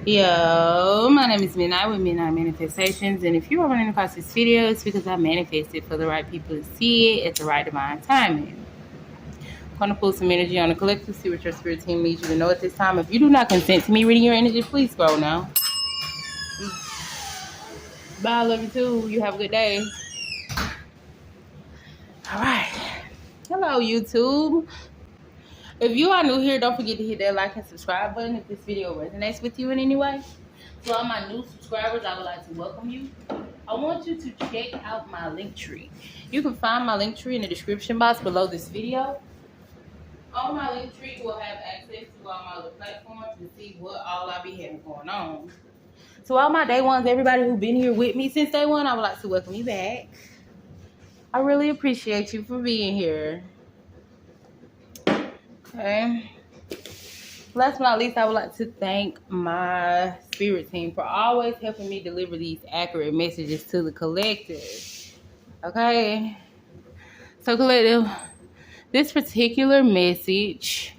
Yo, my name is Midnight with Midnight Manifestations, and if you are running across this video, it's because I manifested for the right people to see it at the right divine timing. I'm going to pull some energy on the collective, see what your spirit team needs you to know at this time. If you do not consent to me reading your energy, please scroll now. Bye, I love you too. You have a good day. All right. Hello, YouTube. If you are new here, don't forget to hit that like and subscribe button if this video resonates with you in any way. To all my new subscribers, I would like to welcome you. I want you to check out my link tree. You can find my link tree in the description box below this video. On my link tree, you will have access to all my other platforms to see what all I be having going on. To all my day ones, everybody who's been here with me since day one, I would like to welcome you back. I really appreciate you for being here. Okay. Last but not least, I would like to thank my spirit team for always helping me deliver these accurate messages to the collective. Okay. So collective, this particular message,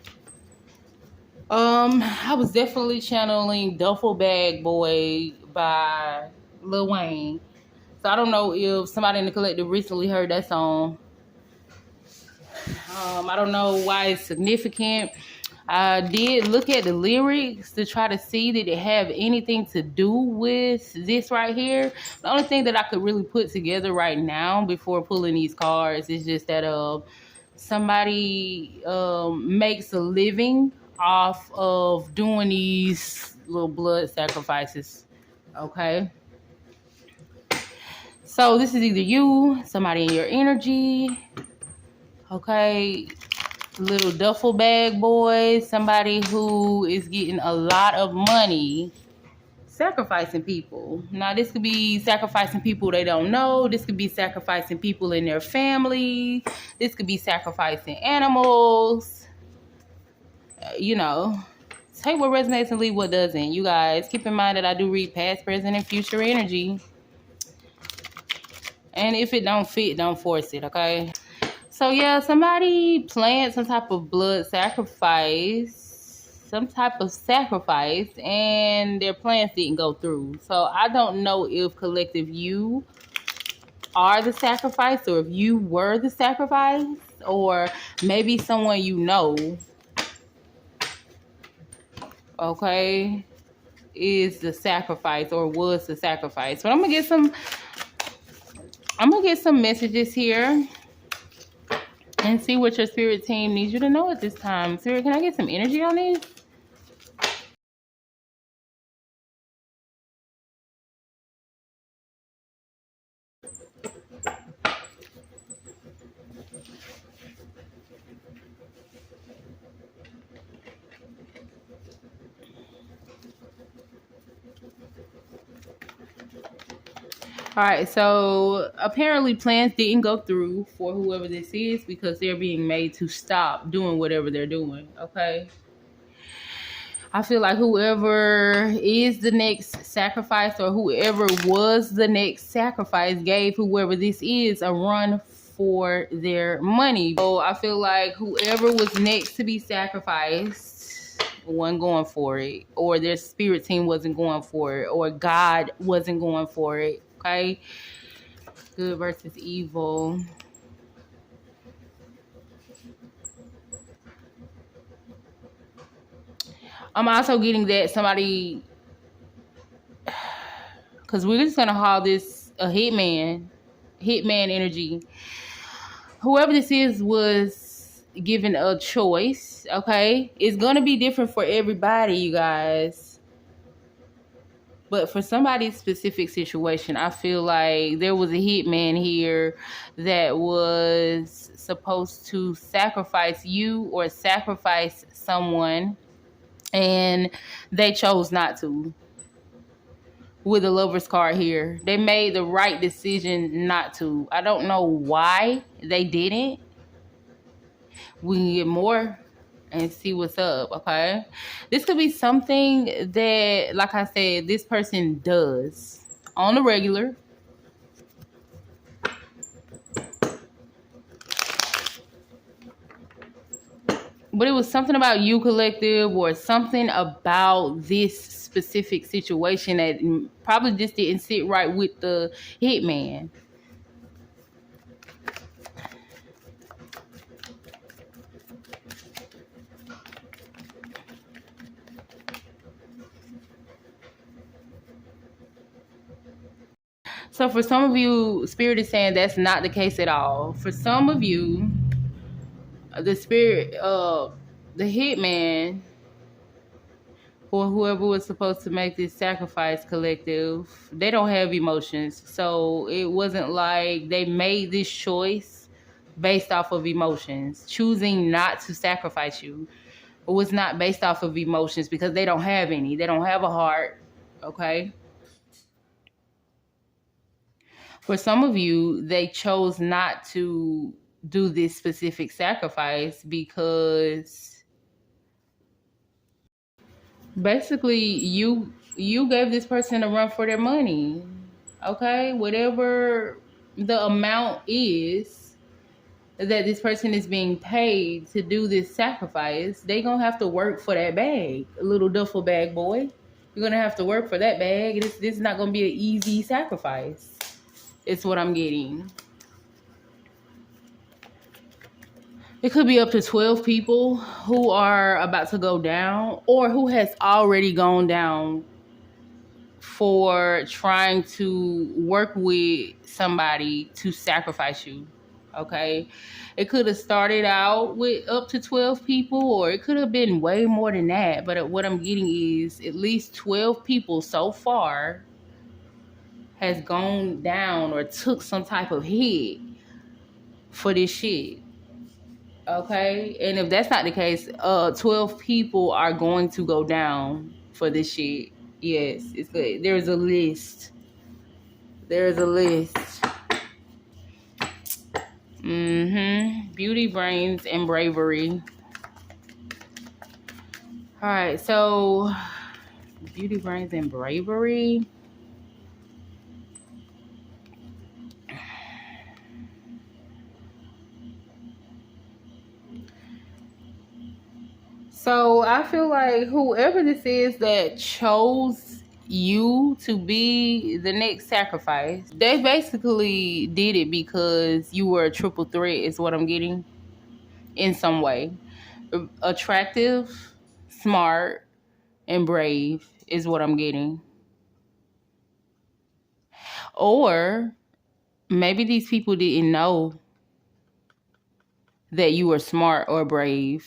I was definitely channeling Duffel Bag Boy by Lil Wayne. So I don't know if somebody in the collective recently heard that song. I don't know why it's significant. I did look at the lyrics to try to see did it have anything to do with this right here. The only thing that I could really put together right now before pulling these cards is just that somebody makes a living off of doing these little blood sacrifices. Okay. So this is either you, somebody in your energy, okay, little duffel bag boy, somebody who is getting a lot of money sacrificing people. Now, this could be sacrificing people they don't know. This could be sacrificing people in their family. This could be sacrificing animals. You know, take what resonates and leave what doesn't. You guys, keep in mind that I do read past, present, and future energy. And if it don't fit, don't force it, okay? So yeah, somebody planned some type of blood sacrifice, and their plans didn't go through. So I don't know if collective you are the sacrifice, or if you were the sacrifice, or maybe someone you know, okay, is the sacrifice or was the sacrifice. But I'm gonna get some messages here and see what your spirit team needs you to know at this time. Spirit, can I get some energy on this? All right, so apparently plans didn't go through for whoever this is because they're being made to stop doing whatever they're doing, okay? I feel like whoever is the next sacrifice, or whoever was the next sacrifice, gave whoever this is a run for their money. So I feel like whoever was next to be sacrificed wasn't going for it, or their spirit team wasn't going for it, or God wasn't going for it, okay? Good versus evil. I'm also getting that somebody, because we're just gonna call this a hitman energy. Whoever this is was given a choice, okay? It's gonna be different for everybody, you guys. But for somebody's specific situation, I feel like there was a hitman here that was supposed to sacrifice you or sacrifice someone, and they chose not to. With the Lover's card here, they made the right decision not to. I don't know why they didn't. We can get more and see what's up, okay? This could be something that, like I said, this person does on the regular. But it was something about you, collective, or something about this specific situation that probably just didn't sit right with the hitman. So for some of you, Spirit is saying that's not the case at all. For some of you, the spirit, the hitman, or whoever was supposed to make this sacrifice, collective, they don't have emotions. So it wasn't like they made this choice based off of emotions. Choosing not to sacrifice you was not based off of emotions because they don't have any. They don't have a heart. Okay. For some of you, they chose not to do this specific sacrifice because basically you gave this person a run for their money. Okay, whatever the amount is that this person is being paid to do this sacrifice, they gonna have to work for that bag, little duffel bag boy. You're gonna have to work for that bag. This is not gonna be an easy sacrifice. It's what I'm getting. It could be up to 12 people who are about to go down or who has already gone down for trying to work with somebody to sacrifice you. Okay. It could have started out with up to 12 people, or it could have been way more than that. But what I'm getting is at least 12 people so far has gone down or took some type of hit for this shit. Okay. And if that's not the case, 12 people are going to go down for this shit. Yes, it's good. There's a list. There's a list. Beauty, brains, and bravery. All right, so beauty, brains, and bravery. So I feel like whoever this is that chose you to be the next sacrifice, they basically did it because you were a triple threat, is what I'm getting, in some way. Attractive, smart, and brave is what I'm getting. Or maybe these people didn't know that you were smart or brave.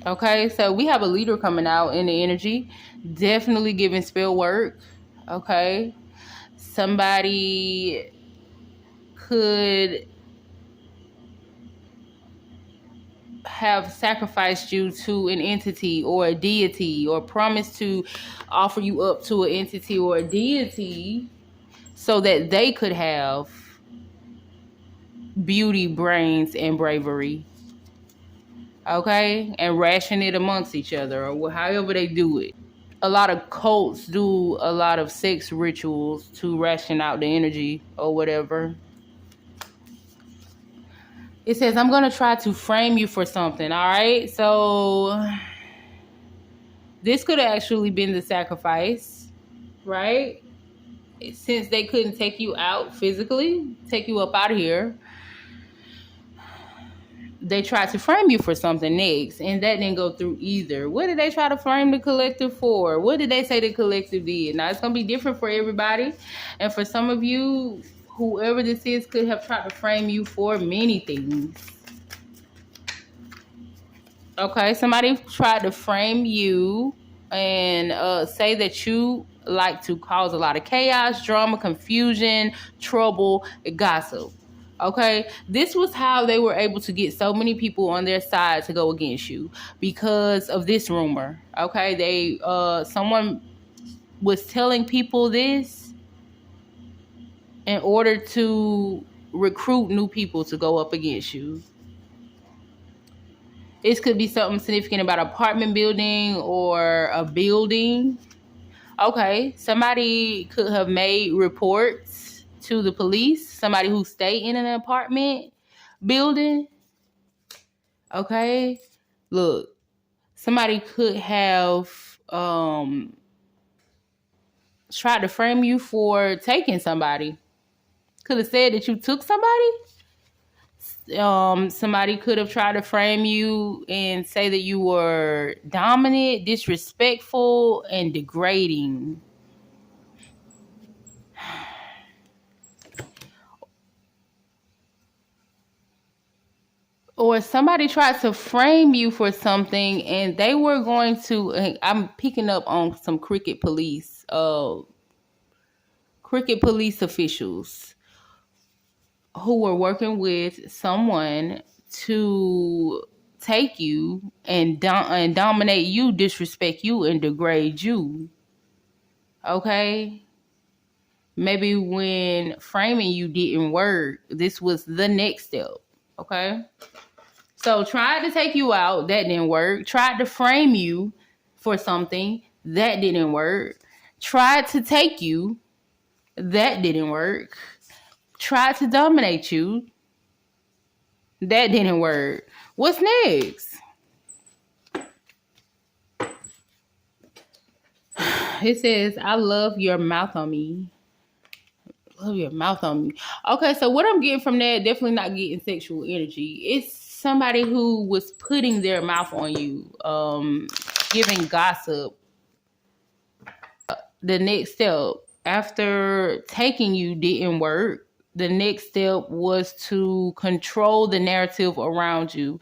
Okay, so we have a leader coming out in the energy, definitely giving spell work. Okay, somebody could have sacrificed you to an entity or a deity, or promised to offer you up to an entity or a deity so that they could have beauty, brains, and bravery. Okay, and ration it amongst each other, or however they do it. A lot of cults do a lot of sex rituals to ration out the energy or whatever. It says, I'm going to try to frame you for something. All right. So this could have actually been the sacrifice, right? Since they couldn't take you out physically, take you up out of here, they tried to frame you for something next, and that didn't go through either. What did they try to frame the collective for? What did they say the collective did? Now, it's going to be different for everybody. And for some of you, whoever this is could have tried to frame you for many things. Okay, somebody tried to frame you and say that you like to cause a lot of chaos, drama, confusion, trouble, and gossip. Okay, this was how they were able to get so many people on their side to go against you, because of this rumor. Okay, they someone was telling people this in order to recruit new people to go up against you. This could be something significant about an apartment building or a building. Okay, somebody could have made reports to the police, somebody who stayed in an apartment building. Okay? Look, somebody could have tried to frame you for taking somebody. Could have said that you took somebody. Somebody could have tried to frame you and say that you were dominant, disrespectful, and degrading. Or somebody tried to frame you for something and they were going to, I'm picking up on some cricket police officials who were working with someone to take you and dominate you, disrespect you, and degrade you. Okay? Maybe when framing you didn't work, this was the next step. Okay? So tried to take you out, that didn't work. Tried to frame you for something, that didn't work. Tried to take you, that didn't work. Tried to dominate you, that didn't work. What's next? It says, I love your mouth on me. Love your mouth on me. Okay, so what I'm getting from that, definitely not getting sexual energy. It's somebody who was putting their mouth on you, giving gossip. The next step after taking you didn't work. The next step was to control the narrative around you.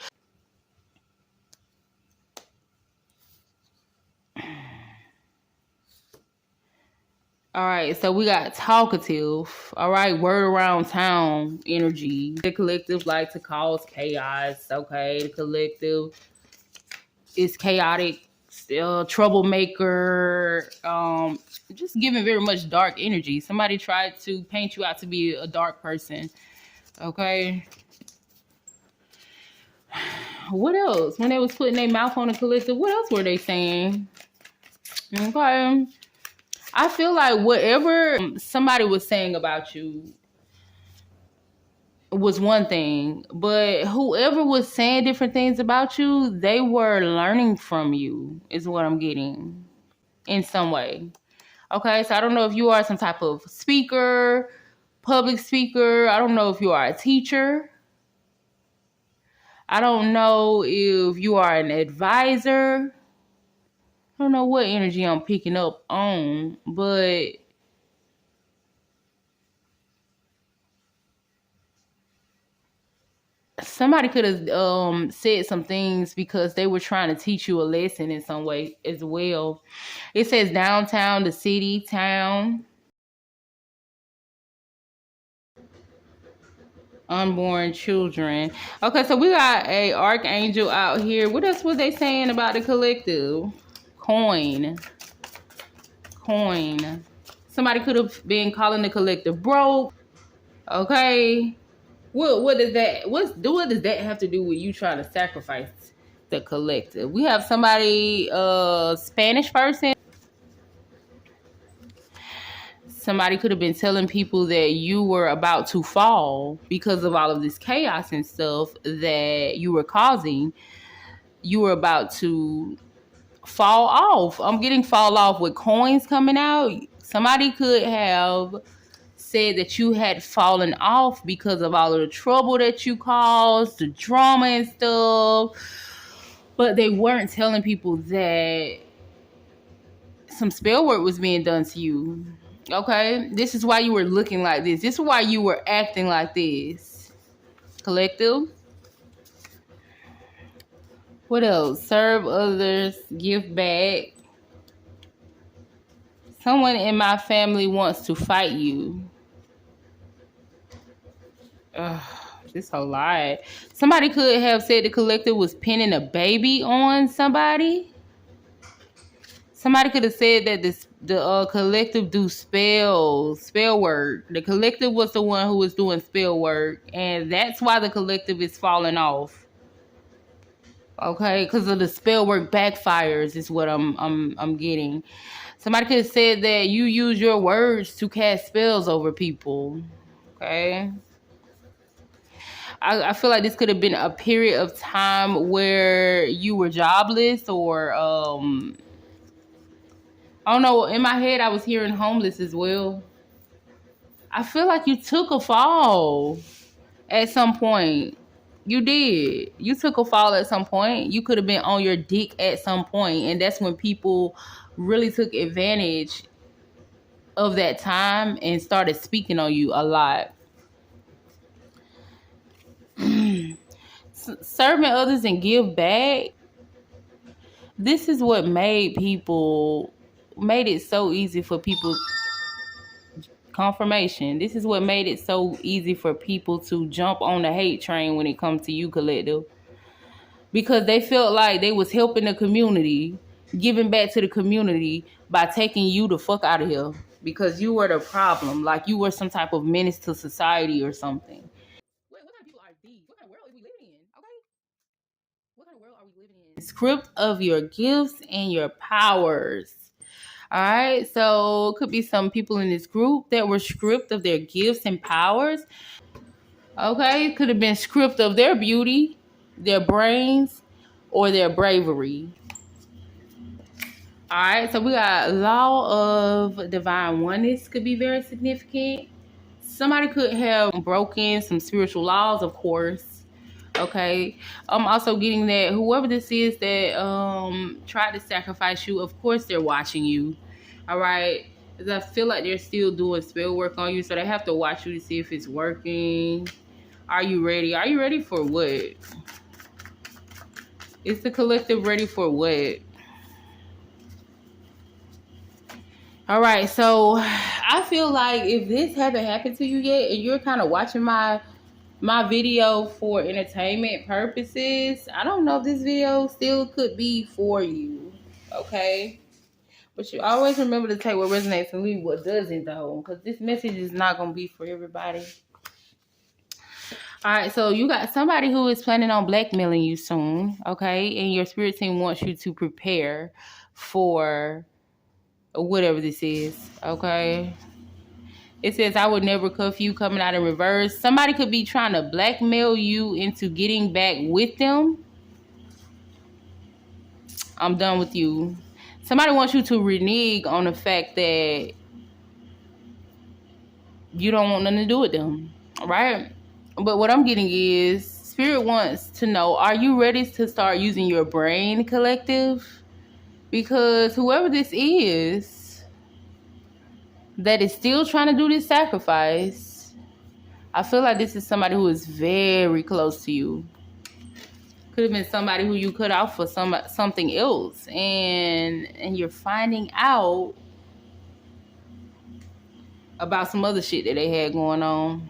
All right, so we got talkative. All right, word around town energy. The collective like to cause chaos. Okay, the collective is chaotic, still troublemaker. Just giving very much dark energy. Somebody tried to paint you out to be a dark person. Okay. What else? When they was putting their mouth on the collective, what else were they saying? Okay. I feel like whatever somebody was saying about you was one thing, but whoever was saying different things about you, they were learning from you, is what I'm getting in some way. Okay, so I don't know if you are some type of speaker, public speaker. I don't know if you are a teacher. I don't know if you are an advisor. I don't know what energy I'm picking up on, but somebody could have said some things because they were trying to teach you a lesson in some way as well. It says downtown, the city, town, unborn children. Okay, so we got a archangel out here. What else was they saying about the collective? Coin. Somebody could have been calling the collective broke. Okay. What does that have to do with you trying to sacrifice the collective? We have somebody, Spanish person. Somebody could have been telling people that you were about to fall because of all of this chaos and stuff that you were causing. You were about to fall off. I'm getting fall off with coins coming out. Somebody could have said that you had fallen off because of all of the trouble that you caused, the drama and stuff. But they weren't telling people that some spell work was being done to you. Okay? This is why you were looking like this. This is why you were acting like this. Collective. What else? Serve others, give back. Someone in my family wants to fight you. Ugh, this a lot. Somebody could have said the collective was pinning a baby on somebody. Somebody could have said that the collective do spell work. The collective was the one who was doing spell work, and that's why the collective is falling off. Okay, because of the spell work backfires is what I'm getting. Somebody could have said that you use your words to cast spells over people. Okay. I feel like this could have been a period of time where you were jobless, or I don't know. In my head, I was hearing homeless as well. I feel like you took a fall at some point. You did. You took a fall at some point. You could have been on your dick at some point, and that's when people really took advantage of that time and started speaking on you a lot. Serving others and give back. This is what made it so easy for people. Confirmation. This is what made it so easy for people to jump on the hate train when it comes to you, collective, because they felt like they was helping the community, giving back to the community by taking you the fuck out of here, because you were the problem, like you were some type of menace to society or something. What kind of people are these? What kind of world are we living in? Okay, what kind of world are we living in? Script of your gifts and your powers. All right, so could be some people in this group that were stripped of their gifts and powers. Okay, it could have been stripped of their beauty, their brains, or their bravery. All right, so we got law of divine oneness could be very significant. Somebody could have broken some spiritual laws, of course. Okay, I'm also getting that whoever this is that tried to sacrifice you, of course they're watching you. All right, because I feel like they're still doing spell work on you, so they have to watch you to see if it's working. Are you ready? Are you ready for what? Is the collective ready for what? All right, so I feel like if this hasn't happened to you yet and you're kind of watching my video for entertainment purposes, I don't know if this video still could be for you. Okay? But you always remember to take what resonates and leave what doesn't, though, because this message is not going to be for everybody. All right, so you got somebody who is planning on blackmailing you soon, okay? And your spirit team wants you to prepare for whatever this is, okay? It says, I would never cuff you, coming out in reverse. Somebody could be trying to blackmail you into getting back with them. I'm done with you. Somebody wants you to renege on the fact that you don't want nothing to do with them, right? But what I'm getting is, Spirit wants to know, are you ready to start using your brain, collective? Because whoever this is that is still trying to do this sacrifice, I feel like this is somebody who is very close to you. Could have been somebody who you cut off for something else, and you're finding out about some other shit that they had going on.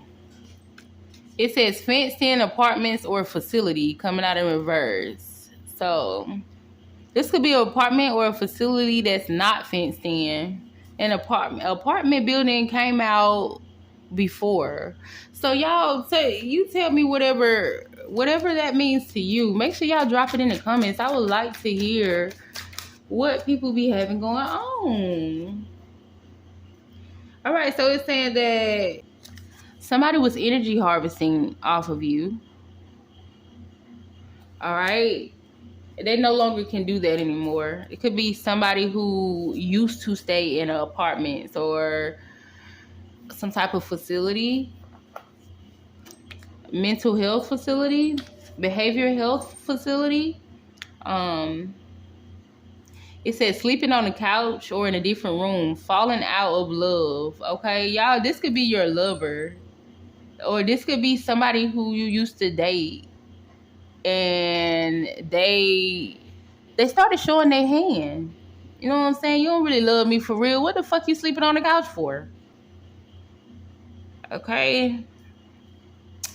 It says fenced in apartments or facility, coming out in reverse. So this could be an apartment or a facility that's not fenced in. An apartment building came out before. So y'all, you tell me whatever that means to you. Make sure y'all drop it in the comments. I would like to hear what people be having going on. All right, so it's saying that somebody was energy harvesting off of you. All right. They no longer can do that anymore. It could be somebody who used to stay in apartments or some type of facility, mental health facility, behavioral health facility. It says sleeping on the couch or in a different room, falling out of love. Okay, y'all, this could be your lover, or this could be somebody who you used to date, and they started showing their hand. You know what I'm saying? You don't really love me for real. What the fuck you sleeping on the couch for? Okay.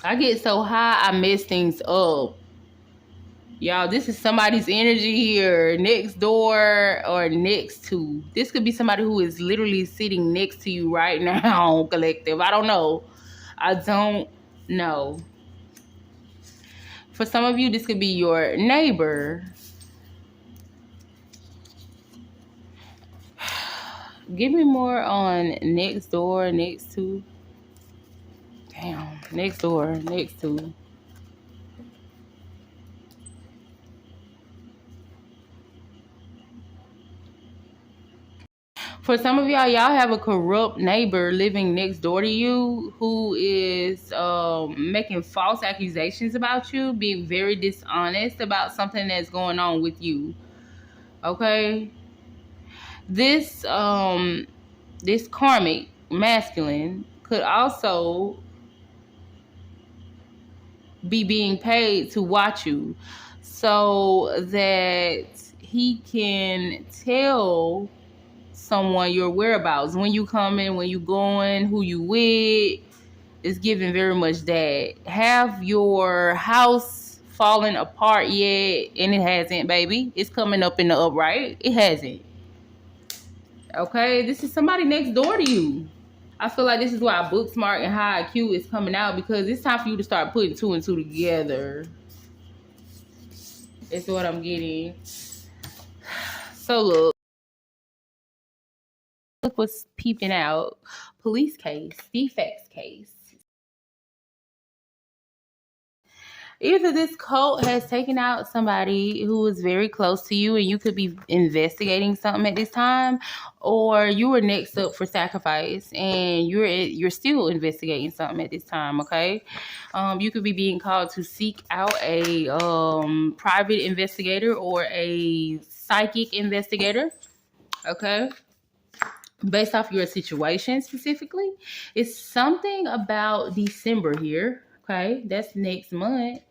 I get so high, I mess things up. Y'all, this is somebody's energy here, next door or next to. This could be somebody who is literally sitting next to you right now, collective. I don't know. I don't know. For some of you, this could be your neighbor. Give me more on next door, next to. Damn, next door, next to. For some of y'all have a corrupt neighbor living next door to you who is making false accusations about you, being very dishonest about something that's going on with you. Okay? This karmic masculine could also be being paid to watch you so that he can tell someone your whereabouts, when you coming, when you going, who you with. Is giving very much that. Have your house fallen apart yet? And it hasn't, baby. It's coming up in the upright. It hasn't. Okay, this is somebody next door to you. I feel like this is why book smart and high IQ is coming out, because it's time for you to start putting two and two together. It's what I'm getting. So look what's peeping out. Police case, defects case. Either this cult has taken out somebody who is very close to you and you could be investigating something at this time, or you were next up for sacrifice and you're still investigating something at this time, okay? You could be being called to seek out a private investigator or a psychic investigator, okay? Based off your situation specifically. It's something about December here, okay? That's next month.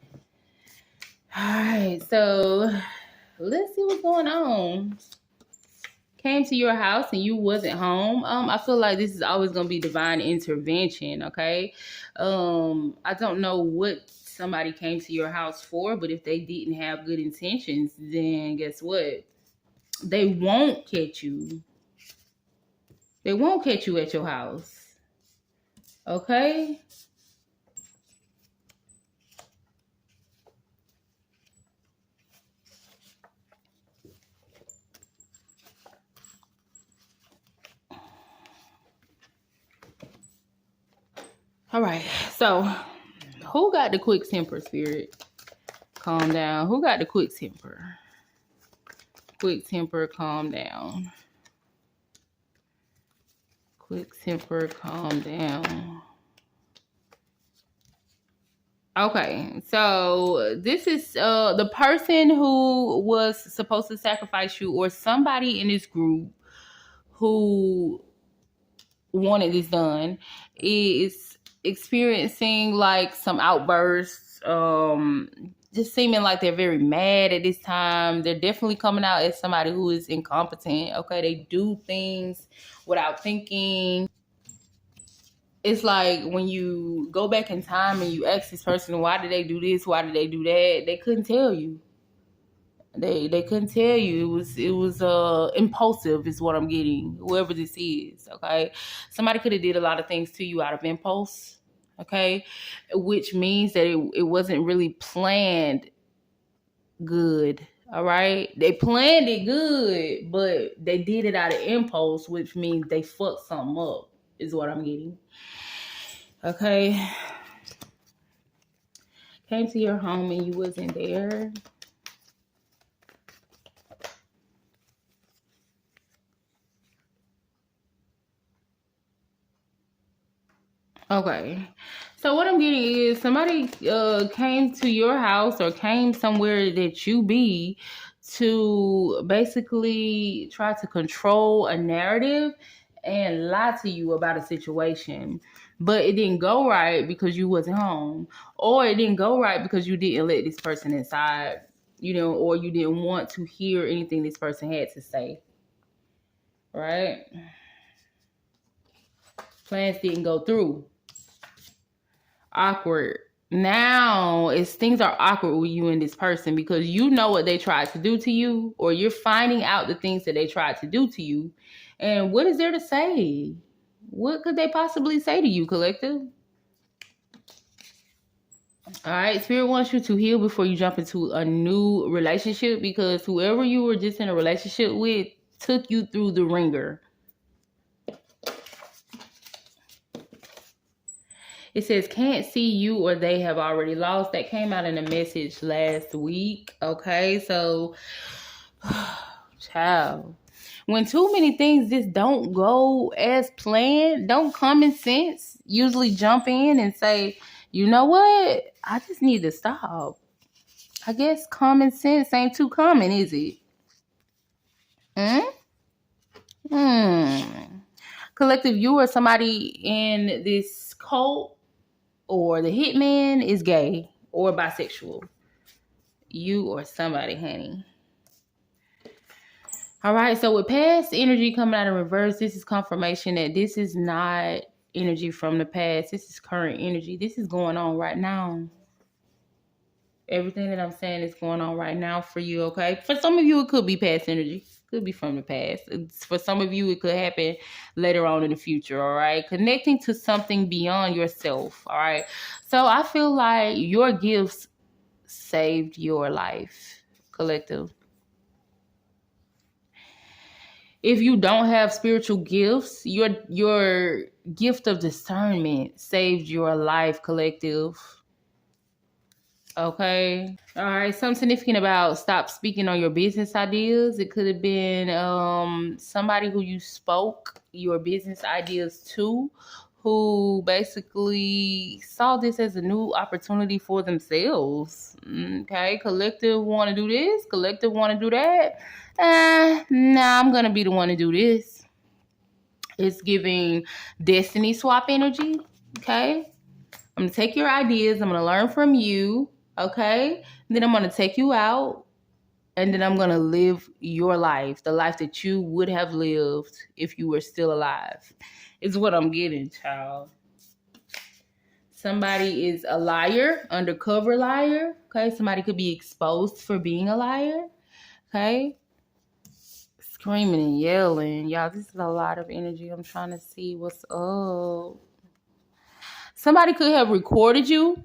All right, so let's see what's going on. Came to your house and you wasn't home. I feel like this is always gonna be divine intervention, okay? I don't know what somebody came to your house for, but if they didn't have good intentions, then guess what? They won't catch you. They won't catch you at your house. Okay? All right, so who got the quick temper, spirit? Calm down. Who got the quick temper? Quick temper, calm down. Quick temper, calm down. Okay, so this is the person who was supposed to sacrifice you, or somebody in this group who wanted this done, is experiencing like some outbursts, just seeming like they're very mad at this time. They're definitely coming out as somebody who is incompetent. Okay, they do things without thinking. It's like when you go back in time and you ask this person, why did they do this, why did they do that, they couldn't tell you. They couldn't tell you. It was impulsive is what I'm getting. Whoever this is, okay? Somebody could have did a lot of things to you out of impulse, okay? Which means that it wasn't really planned good, all right? They planned it good, but they did it out of impulse, which means they fucked something up, is what I'm getting. Okay? Came to your home and you wasn't there. Okay, so what I'm getting is somebody came to your house or came somewhere that you be to basically try to control a narrative and lie to you about a situation. But it didn't go right because you wasn't home, or it didn't go right because you didn't let this person inside, or you didn't want to hear anything this person had to say, right? Plans didn't go through. Awkward. Now it's things are awkward with you and this person because you know what they tried to do to you, or you're finding out the things that they tried to do to you. And what is there to say? What could they possibly say to you, collective? All right, Spirit wants you to heal before you jump into a new relationship, because whoever you were just in a relationship with took you through the ringer. It says, can't see you or they have already lost. That came out in a message last week. Okay, so, child. When too many things just don't go as planned, don't common sense usually jump in and say, you know what? I just need to stop. I guess common sense ain't too common, is it? Hmm? Hmm. Collective, you or somebody in this cult or the hitman is gay or bisexual. You or somebody, honey. All right, so with past energy coming out in reverse, this is confirmation that this is not energy from the past. This is current energy. This is going on right now. Everything that I'm saying is going on right now for you, okay? For some of you, it could be past energy. Could be from the past. For some of you, it could happen later on in the future, all right? Connecting to something beyond yourself, all right? So I feel like your gifts saved your life, collective. If you don't have spiritual gifts, your gift of discernment saved your life, collective. Okay. All right. Something significant about stop speaking on your business ideas. It could have been somebody who you spoke your business ideas to, who basically saw this as a new opportunity for themselves. Okay. Collective want to do this. Collective want to do that. Nah, I'm going to be the one to do this. It's giving destiny swap energy. Okay. I'm going to take your ideas. I'm going to learn from you. Okay. And then I'm going to take you out. And then I'm going to live your life, the life that you would have lived if you were still alive, is what I'm getting, child. Somebody is a liar, undercover liar. Okay. Somebody could be exposed for being a liar. Okay. Screaming and yelling. Y'all, this is a lot of energy. I'm trying to see what's up. Somebody could have recorded you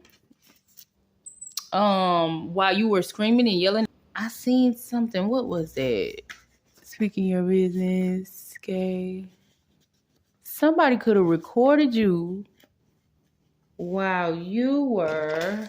while you were screaming and yelling. I seen something. What was that? Speaking your business, okay. Somebody could have recorded you while you were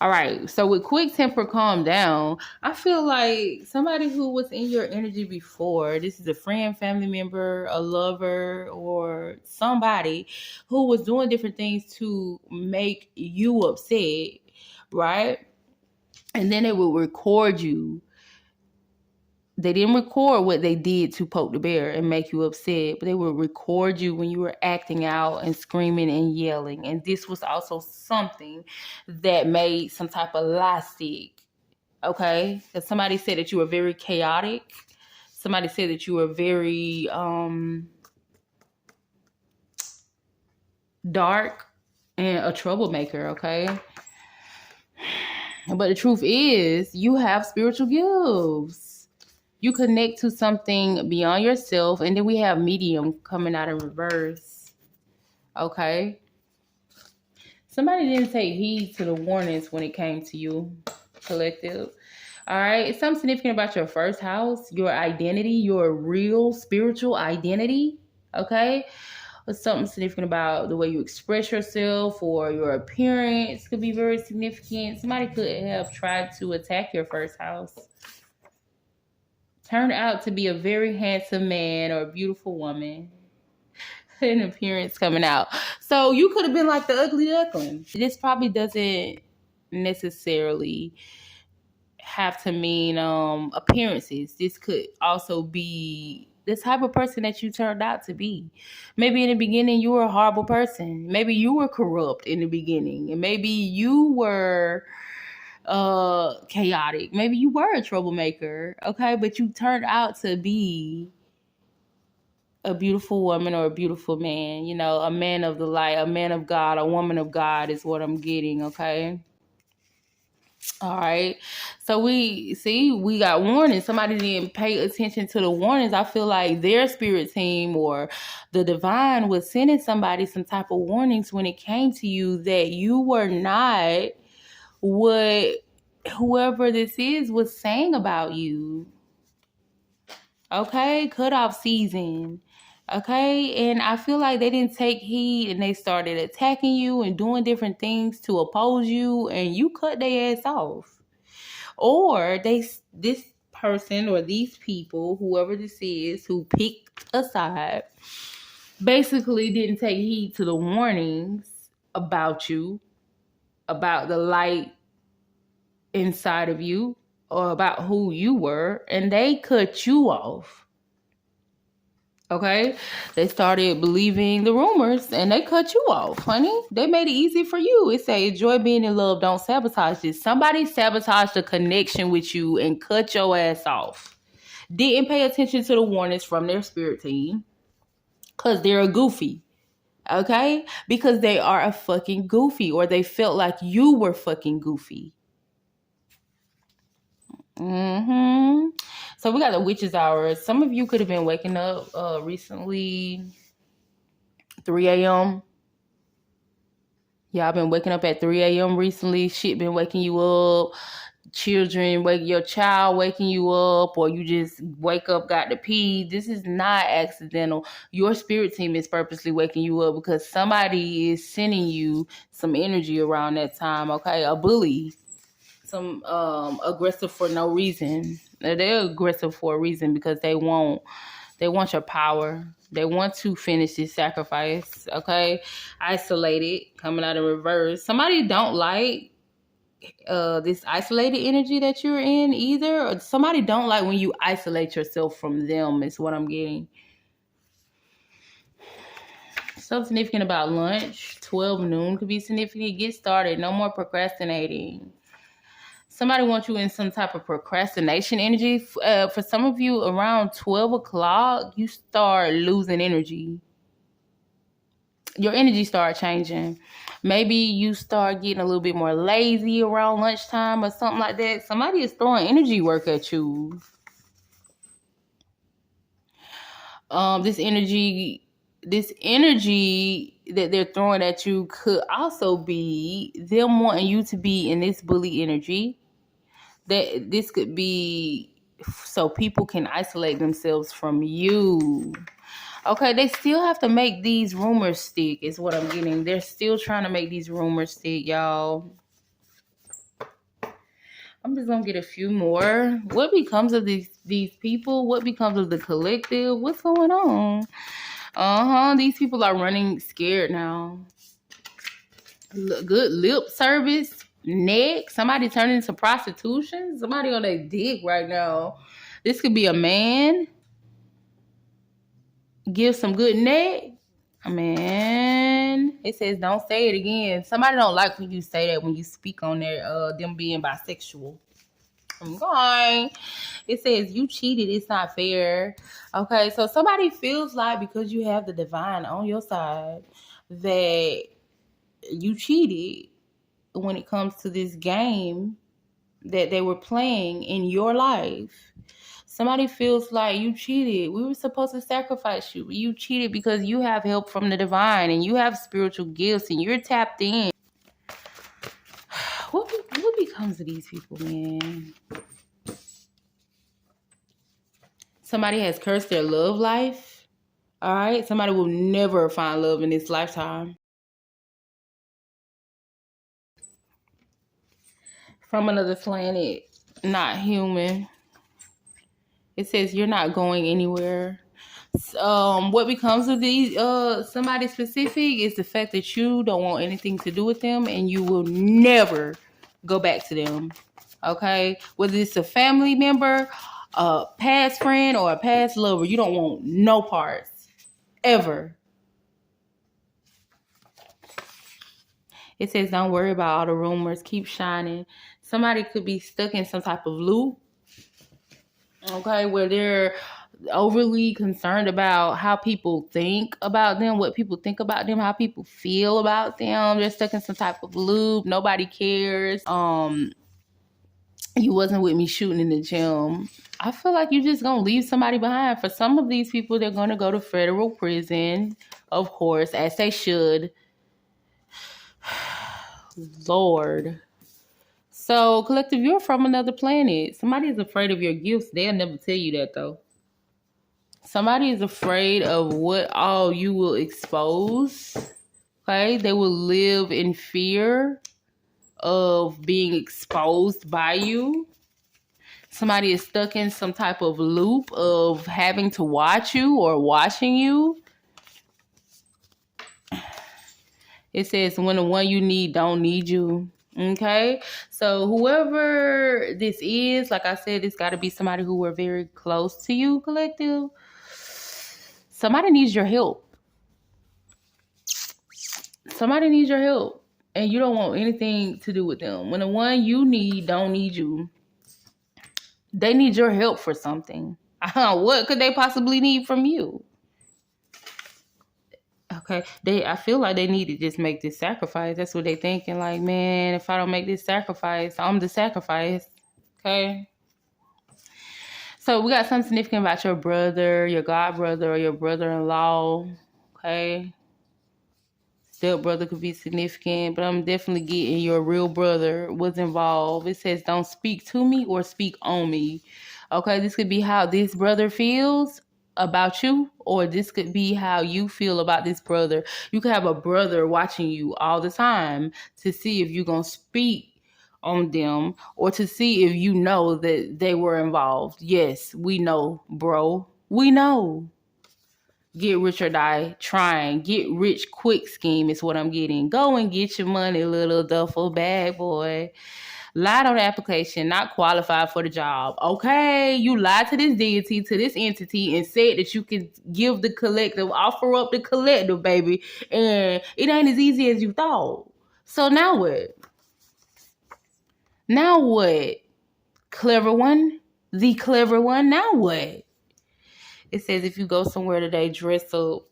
all right. So with quick temper, calm down. I feel like somebody who was in your energy before, this is a friend, family member, a lover, or somebody who was doing different things to make you upset, right? And then they will record you. They didn't record what they did to poke the bear and make you upset, but they would record you when you were acting out and screaming and yelling. And this was also something that made some type of lie stick. Okay? Because somebody said that you were very chaotic. Somebody said that you were very dark and a troublemaker, okay? But the truth is, you have spiritual gifts. You connect to something beyond yourself, and then we have medium coming out in reverse. Okay? Somebody didn't take heed to the warnings when it came to you, collective. All right? It's something significant about your first house, your identity, your real spiritual identity. Okay? It's something significant about the way you express yourself or your appearance could be very significant. Somebody could have tried to attack your first house. Turned out to be a very handsome man or a beautiful woman. An appearance coming out. So you could have been like the ugly duckling. This probably doesn't necessarily have to mean appearances. This could also be the type of person that you turned out to be. Maybe in the beginning you were a horrible person. Maybe you were corrupt in the beginning. And maybe you were chaotic. Maybe you were a troublemaker, okay? But you turned out to be a beautiful woman or a beautiful man, you know, a man of the light, a man of God, a woman of God is what I'm getting, okay? All right. So we got warnings. Somebody didn't pay attention to the warnings. I feel like their spirit team or the divine was sending somebody some type of warnings when it came to you that you were not what whoever this is was saying about you. Okay, cutoff season. Okay, and I feel like they didn't take heed and they started attacking you and doing different things to oppose you, and you cut their ass off. Or this person or these people, whoever this is, who picked a side, basically didn't take heed to the warnings about you, about the light inside of you, or about who you were, and they cut you off. Okay, they started believing the rumors and they cut you off, honey. They made it easy for you. It say enjoy being in love, don't sabotage this. Somebody sabotaged the connection with you and cut your ass off. Didn't pay attention to the warnings from their spirit team because they're a goofy. Okay, because they are a fucking goofy, or they felt like you were fucking goofy. So we got the witch's hour. Some of you could have been waking up recently 3 a.m. Y'all been waking up at 3 a.m. recently. Shit been waking you up. Your child waking you up, or you just wake up, got to pee. This is not accidental. Your spirit team is purposely waking you up because somebody is sending you some energy around that time, okay? A bully. Some aggressive for no reason. They're aggressive for a reason because they want your power. They want to finish this sacrifice, okay? Isolated, coming out in reverse. Somebody don't like this isolated energy that you're in either. Or somebody don't like when you isolate yourself from them is what I'm getting. So significant about lunch. 12 noon could be significant. Get started. No more procrastinating. Somebody wants you in some type of procrastination energy. For some of you, around 12 o'clock, you start losing energy. Your energy start changing. Maybe you start getting a little bit more lazy around lunchtime or something like that. Somebody is throwing energy work at you. This energy that they're throwing at you could also be them wanting you to be in this bully energy. That this could be so people can isolate themselves from you. Okay, they still have to make these rumors stick, is what I'm getting. They're still trying to make these rumors stick, y'all. I'm just gonna get a few more. What becomes of these people? What becomes of the collective? What's going on? These people are running scared now. Good lip service. Next, somebody turning into prostitution. Somebody on their dick right now. This could be a man. Give some good neck. Man, it says don't say it again. Somebody don't like when you say that when you speak on their them being bisexual. Okay. It says you cheated. It's not fair. Okay, so somebody feels like because you have the divine on your side that you cheated when it comes to this game that they were playing in your life. Somebody feels like you cheated. We were supposed to sacrifice you. You cheated because you have help from the divine and you have spiritual gifts and you're tapped in. What becomes of these people, man? Somebody has cursed their love life. All right? Somebody will never find love in this lifetime. From another planet, not human. It says you're not going anywhere. What becomes of these somebody specific is the fact that you don't want anything to do with them and you will never go back to them. Okay? Whether it's a family member, a past friend, or a past lover, you don't want no parts. Ever. It says don't worry about all the rumors. Keep shining. Somebody could be stuck in some type of loop. Okay, where they're overly concerned about how people think about them, what people think about them, how people feel about them. They're stuck in some type of loop. Nobody cares. You wasn't with me shooting in the gym. I feel like you're just gonna leave somebody behind. For some of these people, they're gonna go to federal prison, of course, as they should. Lord. So, collective, you're from another planet. Somebody's afraid of your gifts. They'll never tell you that, though. Somebody is afraid of what all you will expose. Okay? They will live in fear of being exposed by you. Somebody is stuck in some type of loop of having to watch you or watching you. It says when the one you need don't need you. Okay? So whoever this is, like I said, it's got to be somebody who are very close to you, collective. Somebody needs your help. Somebody needs your help. And you don't want anything to do with them. When the one you need don't need you, they need your help for something. What could they possibly need from you? Okay, I feel like they need to just make this sacrifice. That's what they thinking. Like, man, if I don't make this sacrifice, I'm the sacrifice. Okay. So we got something significant about your brother, your god brother, or your brother-in-law. Okay. Step brother could be significant, but I'm definitely getting your real brother was involved. It says don't speak to me or speak on me. Okay, this could be how this brother feels about you, or this could be how you feel about this brother. You could have a brother watching you all the time to see if you're gonna speak on them or to see if you know that they were involved. Yes, we know, bro. We know. Get rich or die trying. Get rich quick scheme is what I'm getting. Go and get your money, little duffel bag boy. Lied on the application, not qualified for the job. Okay, you lied to this deity, to this entity, and said that you could give the collective, offer up the collective, baby. And it ain't as easy as you thought. So now what? Now what? Clever one? The clever one? Now what? It says if you go somewhere today, dress up.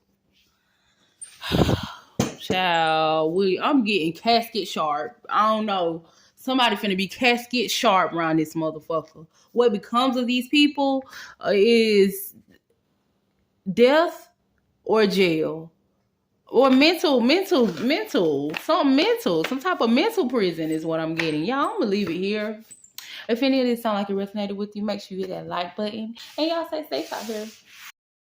Child, I'm getting casket sharp. I don't know. Somebody finna be casket sharp around this motherfucker. What becomes of these people is death or jail. Or mental, some type of mental prison is what I'm getting. Y'all, I'm gonna leave it here. If any of this sound like it resonated with you, make sure you hit that like button. And y'all stay safe out here.